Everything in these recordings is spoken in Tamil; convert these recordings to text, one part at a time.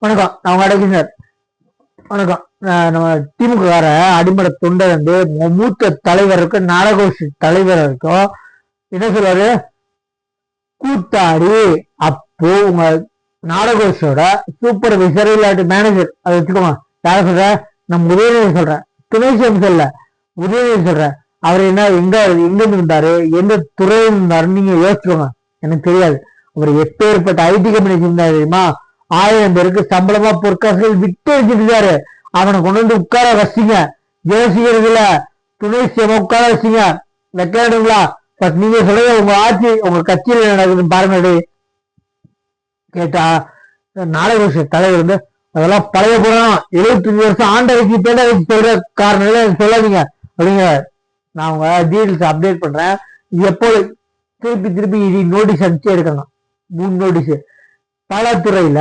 வணக்கம். நான் உங்க அடக்கினர். வணக்கம். நம்ம திமுக அடிமட தொண்டர் வந்து மூத்த தலைவருக்கு நாடகோஷி தலைவர் இருக்கும் என்ன சொல்றாரு, கூத்தாடி. அப்போ உங்க நாடகோஷோட சூப்பர்வைசர் இல்லாட்டி மேனேஜர் அதை வச்சுக்கோங்க. யார சொல்ற? நம்ம உதயநிதி சொல்றேன், துணை சிஎம் சொல்ல, உதயநிதி சொல்றேன். அவர் என்ன எங்க இருந்தாரு, எந்த துறையில் இருந்தாருன்னு நீங்க யோசிச்சுக்கோங்க. எனக்கு தெரியாது. அவர் எப்பேற்பட்ட ஐடி கம்பெனி இருந்தாரு தெரியுமா? 1000 பேருக்கு சம்பளமா பொற்காசுகள் விட்டு வச்சுருக்காரு. அவனை கொண்டு வந்து உட்கார வச்சிங்க. யோசிக்கிறதுல துணை சிஎம் உட்கார வச்சிங்க. வைக்கணுங்களா? பட் நீங்க சொல்றது உங்க ஆட்சி உங்க கட்சியில நடக்குதுன்னு பாருங்க. கேட்டா நாடக தலைவர் வந்து அதெல்லாம் பழைய போறோம், 75 வருஷம் ஆண்ட வச்சு பேட வச்சு சொல்ற காரணம் சொல்லாதீங்க அப்படிங்க. நான் உங்க டீடைல்ஸ் அப்டேட் பண்றேன். எப்போ திருப்பி இது நோட்டீஸ் அனுப்பிச்சு எடுக்கணும். 3 நோட்டீஸ். பல துறையில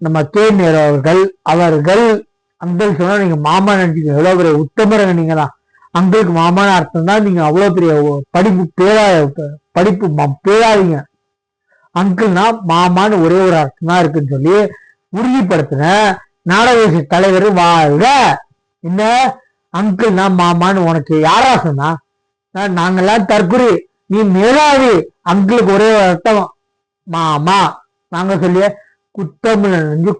நம்ம கே நேரு அவர்கள் அங்கிள் சொன்னா நீங்க மாமா நினைச்சீங்க. எவ்வளவு பெரிய உத்தமரங்க நீங்க தான். அங்கிளுக்கு மாமான அர்த்தம் தான். நீங்க அவ்வளவு பெரிய படிப்பு பேராதீங்க. அங்கிள்னா மாமான்னு ஒரே ஒரு அர்த்தம் தான் இருக்குன்னு சொல்லி உறுதிப்படுத்தின நாடக தலைவர் வாழ்க. என்ன அங்கிள்னா மாமான்னு உனக்கு யாரா சொன்னா? நாங்கெல்லாம் தற்குறி, நீ மேலாவி. அங்கிளுக்கு ஒரே ஒரு அர்த்தம் மாமா. நாங்க சொல்லிய குத்தமிழ் நெஞ்சு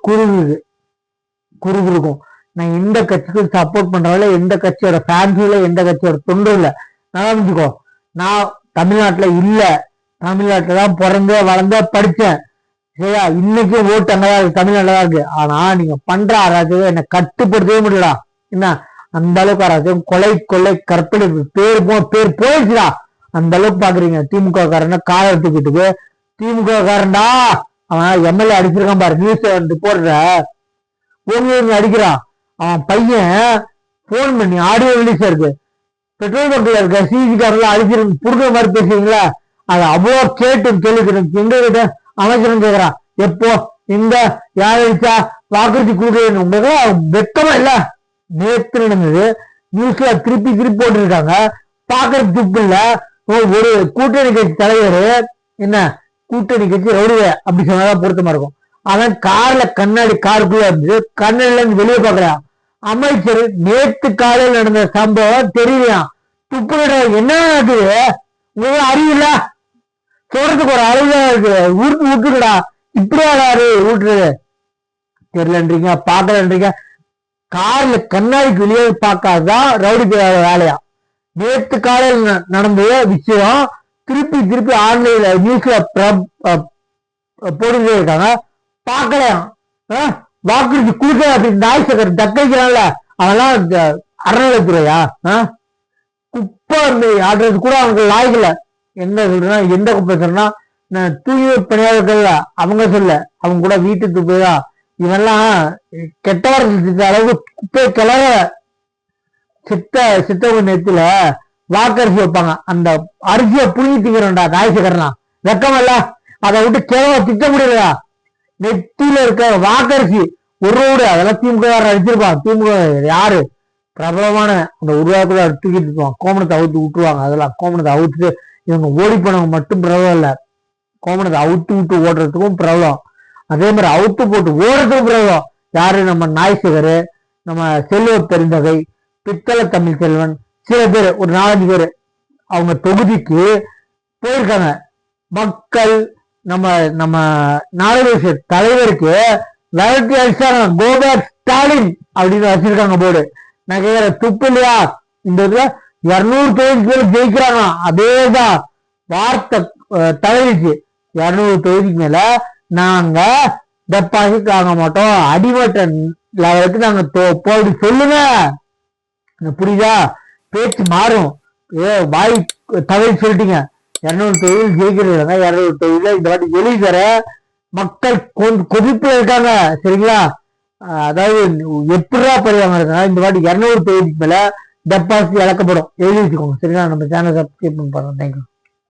குறுகுறுக்கும். நான் எந்த கட்சிக்கும் சப்போர்ட் பண்றதில்ல, எந்த கட்சியோட ஃபேன்ஸும் இல்லை, எந்த கட்சியோட தொண்டும் இல்லை. நினைச்சுக்கோ. நான் தமிழ்நாட்டுல இல்ல, தமிழ்நாட்டுல தான் பிறந்த வளர்ந்த படிச்சேன். சரியா? இன்னைக்கு ஓட்டு அங்கதான் இருக்கு, தமிழ்நாட்டுல தான் இருக்கு. ஆனா நீங்க பண்ற அராஜகம் என்னை கட்டுப்படுத்தவே முடியலடா. என்ன அந்த அளவுக்கு அராஜகம், கொலை கற்பழிப்பு, பேர் போயிடுச்சுடா. அந்த அளவுக்கு பாக்குறீங்க. திமுக காரன காலை தூக்கிட்டு திமுக காரன்டா அவன் எம்எல்ஏ அடிச்சிருக்கான் பாரு. நியூஸ் வந்து போடுற ஓங்கி அடிக்கிறான். அவன் பையன் போன் பண்ணி ஆடியோ ரிலீஸ் இருக்கு, பெட்ரோல் பங்க்ல இருக்க சிசி காரெல்லாம் அடிச்சிருக்கு புடுற மாதிரி பேசுறீங்களா? அது அவ்வளோ கேட்டு கேள்வி எங்க கிட்ட அமைச்சரும் கேக்குறான். எப்போ எங்க யார் அடிச்சா வாக்குறுதி கொடுக்குறேன்னு உங்களுக்கு வெக்கமா இல்ல? நேற்று நடந்தது நியூஸ்ல திருப்பி போட்டுருக்காங்க. பாக்குறது துப்பு இல்ல. ஒரு கூட்டணி கட்சி தலைவர் என்ன கூட்டணி கட்சி ரவுடிய அப்படி சொன்னாதான் பொருத்தமா இருக்கும். அவன் கார்ல கண்ணாடி காருக்குள்ள இருந்து கண்ணாடில இருந்து வெளியே பாக்குறான். அமைச்சர் நேற்று காலையில் நடந்த சம்பவம் தெரியலையாம். துப்பு என்ன நடக்குது? உங்களுக்கு அறிவில்ல? சொல்றதுக்கு ஒரு அறிவுதான் இருக்கு. விட்டுருடா. இப்படியாரு விட்டுறது தெரியலன்றீங்க, பாக்கலன்றீங்க. கார்ல கண்ணாடிக்கு வெளியே பார்க்காதான் ரவுடி வேலையா. நேற்று காலையில் நடந்த விஷயம் திருப்பி ஆன்லைன்ல நியூஸ்ல போட்டுட்டே இருக்காங்க. பார்க்கலையாம். வாக்குறுதி கொடுக்க அப்படின்னு நாய்சகர் தக்கைக்கிறான்ல, அதெல்லாம் அறநிலைத்துறையா? குப்பை ஆடுறது கூட அவங்களுக்கு லாய்க்கல. என்ன சொல்றேன்னா, எந்த குப்பை சொல்றா தூய்மை பணியாளர்கள் அவங்க சொல்ல, அவங்க கூட வீட்டுக்கு போய்தான் இவெல்லாம் கெட்டவர்கள் அளவுக்கு குப்பை கிளற சித்தவங்க நேரத்துல வாக்கரிசி வைப்பாங்க. அந்த அரிசியை புழுங்கி திங்கிறோம்டா நாய்சகர்னா. வெக்கமல்ல? அதை விட்டு கேவல திட்ட முடியலையா? நெத்தியில இருக்க வாக்கரிசி ஒரு ரோடு அதெல்லாம் திமுக அடிச்சிருப்பான். திமுக யாரு பிரபலமான அந்த உருவாக்குள்ள தூக்கிட்டு இருப்பான். கோமணத்தை அவுத்து விட்டுருவாங்க. அதெல்லாம் கோமணத்தை அவுத்துட்டு இவங்க ஓடி போனவங்க மட்டும் பிரபலம் இல்ல, கோமணத்தை அவுத்து விட்டு ஓடுறதுக்கும் பிரபலம். அதே மாதிரி அவுத்து போட்டு ஓடுறதுக்கும் பிரபலம். யாரு? நம்ம நாய்சகரு, நம்ம செல்வ பெருந்தகை, பித்தளை தமிழ் செல்வன், சில பேர் ஒரு 4-5 பேர் அவங்க தொகுதிக்கு போயிருக்காங்க. மக்கள் நம்ம நாடக தலைவருக்கு விரட்டி அடிச்சாங்க. கோபேக் ஸ்டாலின் அப்படின்னு வச்சிருக்காங்க போர்டு. நான் கேக்குற துப்பு இல்லையா? இந்த இதுல 200 தொகுதிக்கு ஜெயிக்கிறாங்க. அதேதான் வார்த்தை தலைவிச்சு. 200 தொகுதிக்கு மேல நாங்க டெபாசிட் வாங்க மாட்டோம், அடிமட்ட லெவலுக்கு நாங்க போய் சொல்லுங்க. புரியுதா? பேச்சு மாறும். வாய் தவறி சொல்லிட்டீங்க. 200 தொகுதியில் ஜெயிக்கிறது 200 தொகுதியில இந்த வாட்டி வெளியே மக்கள் கொதிப்புல இருக்காங்க. சரிங்களா? அதாவது எப்படிதான் பரிவாங்க இருக்காங்க. இந்த வாட்டி 200 தொகுதிக்கு மேல டெபாசிட் இழக்கப்படும். எழுதி வச்சுக்கோங்க. சரிங்களா? நம்ம சேனல் சப்ஸ்கிரைப் பண்ணி பாருங்க. தேங்க்யூ.